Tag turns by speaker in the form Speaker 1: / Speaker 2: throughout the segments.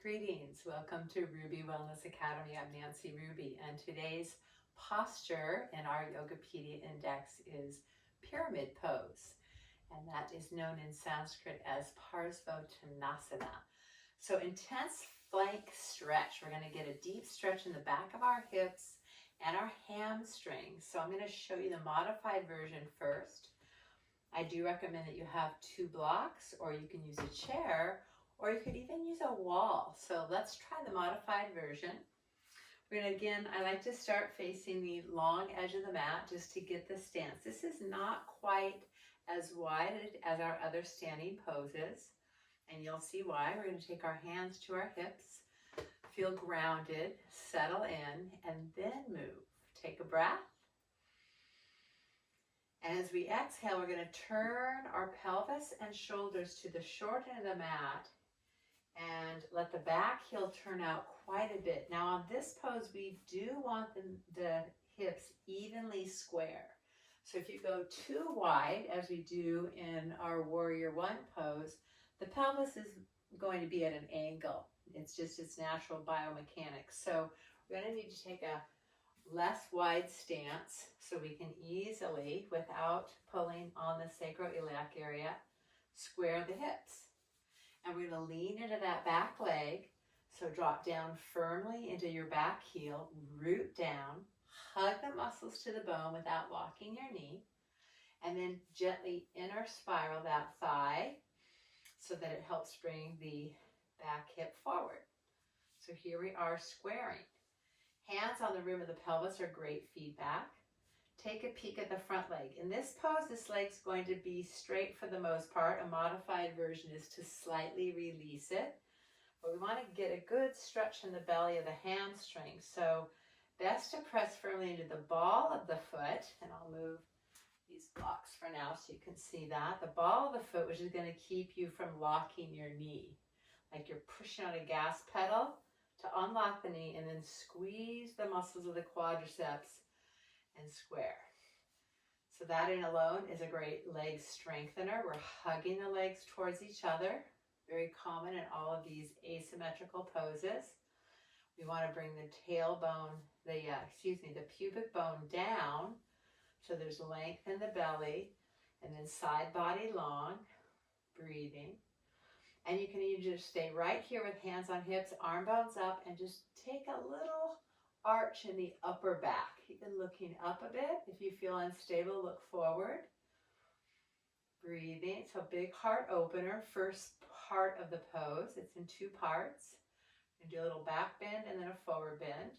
Speaker 1: Greetings. Welcome to Ruby Wellness Academy. I'm Nancy Ruby, and today's posture in our Yogapedia Index is pyramid pose, and that is known in Sanskrit as Parsvottanasana. So intense flank stretch. We're going to get a deep stretch in the back of our hips and our hamstrings. So I'm going to show you the modified version first. I do recommend that you have 2 blocks, or you can use a chair, or you could even use a wall. So let's try the modified version. We're going to, again, I like to start facing the long edge of the mat just to get the stance. This is not quite as wide as our other standing poses, and you'll see why. We're going to take our hands to our hips, feel grounded, settle in, and then move. Take a breath. And as we exhale, we're going to turn our pelvis and shoulders to the short end of the mat and let the back heel turn out quite a bit. Now on this pose, we do want the hips evenly square. So if you go too wide, as we do in our Warrior One pose, the pelvis is going to be at an angle. It's just its natural biomechanics. So we're going to need to take a less wide stance so we can easily, without pulling on the sacroiliac area, square the hips. And we're going to lean into that back leg. So drop down firmly into your back heel, root down, hug the muscles to the bone without locking your knee, and then gently inner spiral that thigh so that it helps bring the back hip forward. So here we are squaring. Hands on the rim of the pelvis are great feedback. Take a peek at the front leg. In this pose, this leg's going to be straight for the most part. A modified version is to slightly release it. But we want to get a good stretch in the belly of the hamstring. So best to press firmly into the ball of the foot. And I'll move these blocks for now so you can see that. The ball of the foot, which is going to keep you from locking your knee. Like you're pushing on a gas pedal to unlock the knee, and then squeeze the muscles of the quadriceps and square. So that in alone is a great leg strengthener. We're hugging the legs towards each other. Very common in all of these asymmetrical poses. We want to bring the tailbone, the pubic bone down so there's length in the belly, and then side body long, breathing. And you can either just stay right here with hands on hips, arm bones up, and just take a little arch in the upper back. Even looking up a bit. If you feel unstable, look forward. Breathing. So big heart opener, first part of the pose. It's in 2 parts. You do a little back bend and then a forward bend.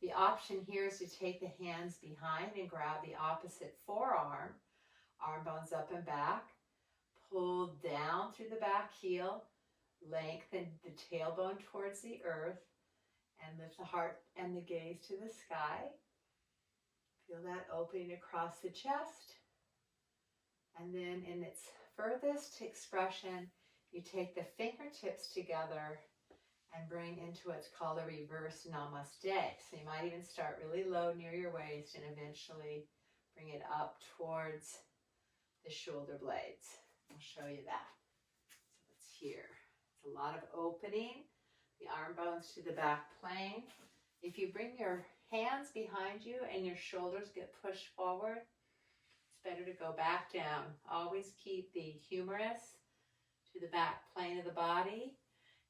Speaker 1: The option here is to take the hands behind and grab the opposite forearm. Arm bones up and back. Pull down through the back heel, lengthen the tailbone towards the earth, and lift the heart and the gaze to the sky. Feel that opening across the chest. And then in its furthest expression, you take the fingertips together and bring into what's called a reverse namaste. So you might even start really low near your waist and eventually bring it up towards the shoulder blades. I'll show you that. So it's here. It's a lot of opening, the arm bones to the back plane. If you bring your hands behind you and your shoulders get pushed forward, it's better to go back down. Always keep the humerus to the back plane of the body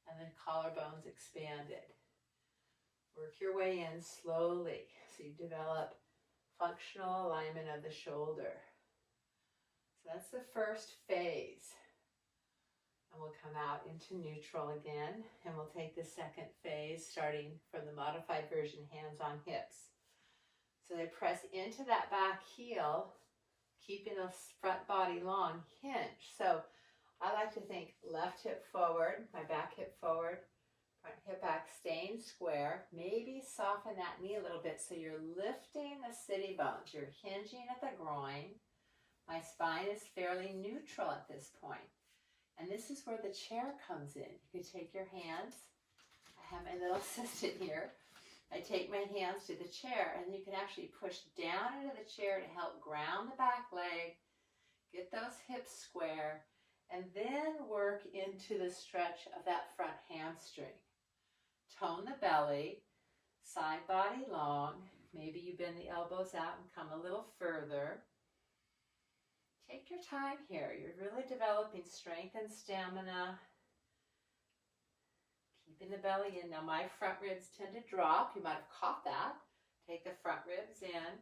Speaker 1: and then collarbones expanded. Work your way in slowly so you develop functional alignment of the shoulder. So that's the first phase. And we'll come out into neutral again, and we'll take the second phase starting from the modified version, hands on hips. So they press into that back heel, keeping the front body long, hinge. So I like to think left hip forward, my back hip forward, front hip back staying square. Maybe soften that knee a little bit so you're lifting the sitting bones. You're hinging at the groin. My spine is fairly neutral at this point. And this is where the chair comes in. You can take your hands. I have my little assistant here. I take my hands to the chair, and you can actually push down into the chair to help ground the back leg, get those hips square, and then work into the stretch of that front hamstring. tone the belly, side body long. Maybe you bend the elbows out and come a little further. Take your time here. You're really developing strength and stamina. Keeping the belly in. Now my front ribs tend to drop. You might have caught that. Take the front ribs in.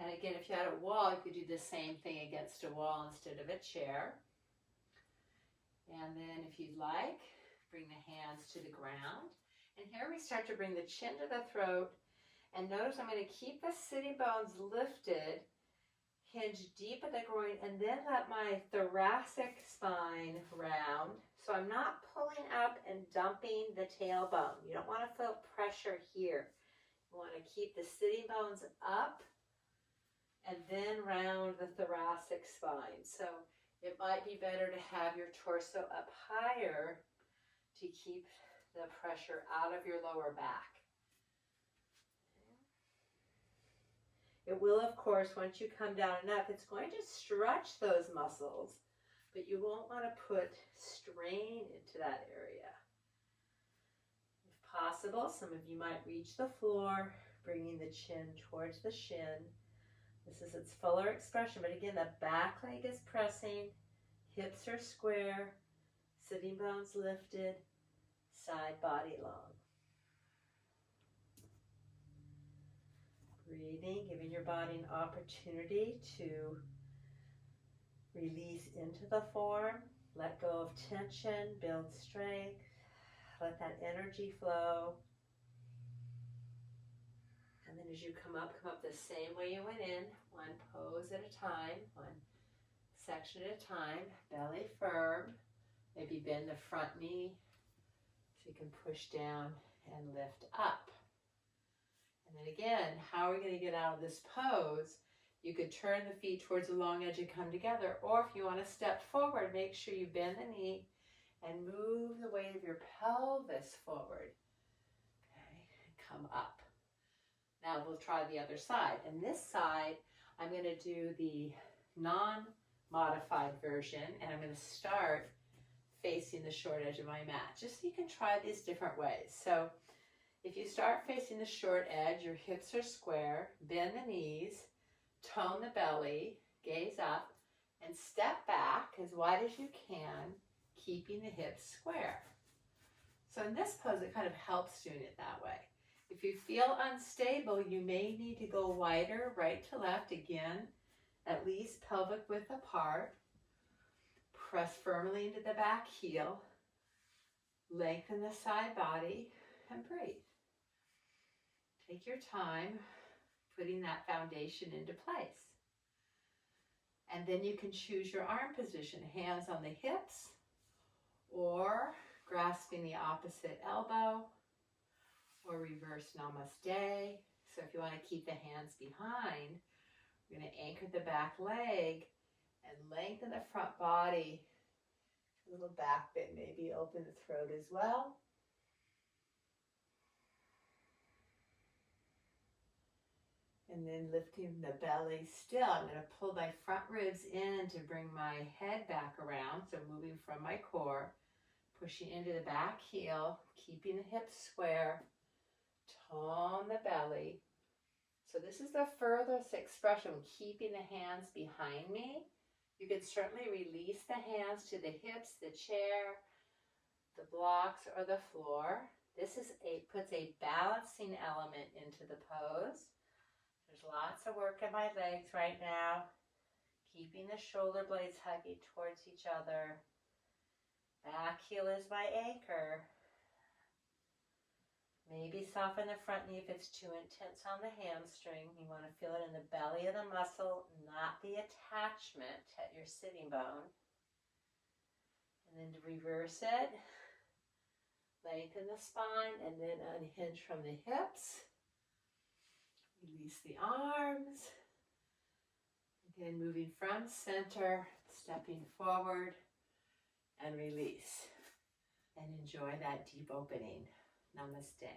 Speaker 1: And again, if you had a wall, you could do the same thing against a wall instead of a chair. And then if you'd like, bring the hands to the ground. And here we start to bring the chin to the throat. And notice I'm going to keep the sitting bones lifted, hinge deep at the groin, and then let my thoracic spine round. So I'm not pulling up and dumping the tailbone. You don't want to feel pressure here. You want to keep the sitting bones up and then round the thoracic spine. So it might be better to have your torso up higher to keep the pressure out of your lower back. It will, of course, once you come down enough, it's going to stretch those muscles, but you won't want to put strain into that area. If possible, some of you might reach the floor, bringing the chin towards the shin. This is its fuller expression, but again, the back leg is pressing, hips are square, sitting bones lifted, side body long. Breathing, giving your body an opportunity to release into the form, let go of tension, build strength, let that energy flow. And then as you come up the same way you went in, one pose at a time, one section at a time, belly firm. Maybe bend the front knee so you can push down and lift up. And then again, how are we going to get out of this pose? You could turn the feet towards the long edge and come together, or if you want to step forward, make sure you bend the knee and move the weight of your pelvis forward. Okay, and come up. Now we'll try the other side. And this side, I'm going to do the non-modified version, and I'm going to start facing the short edge of my mat, just so you can try these different ways. So if you start facing the short edge, your hips are square, bend the knees, tone the belly, gaze up, and step back as wide as you can, keeping the hips square. So in this pose, it kind of helps doing it that way. If you feel unstable, you may need to go wider, right to left, again, at least pelvic width apart. Press firmly into the back heel, lengthen the side body, and breathe. Take your time putting that foundation into place. And then you can choose your arm position, hands on the hips, or grasping the opposite elbow, or reverse namaste. So if you want to keep the hands behind, we're going to anchor the back leg and lengthen the front body. A little back bend, maybe open the throat as well. And then lifting the belly still. I'm going to pull my front ribs in to bring my head back around. So moving from my core, pushing into the back heel, keeping the hips square, tone the belly. So this is the furthest expression, keeping the hands behind me. You can certainly release the hands to the hips, the chair, the blocks, or the floor. This puts a balancing element into the pose. There's lots of work in my legs right now, keeping the shoulder blades hugging towards each other. Back heel is my anchor. Maybe soften the front knee if it's too intense on the hamstring. You want to feel it in the belly of the muscle, not the attachment at your sitting bone. And then to reverse it, lengthen the spine and then unhinge from the hips. Release the arms. Again, moving from center, stepping forward, and release. And enjoy that deep opening. Namaste.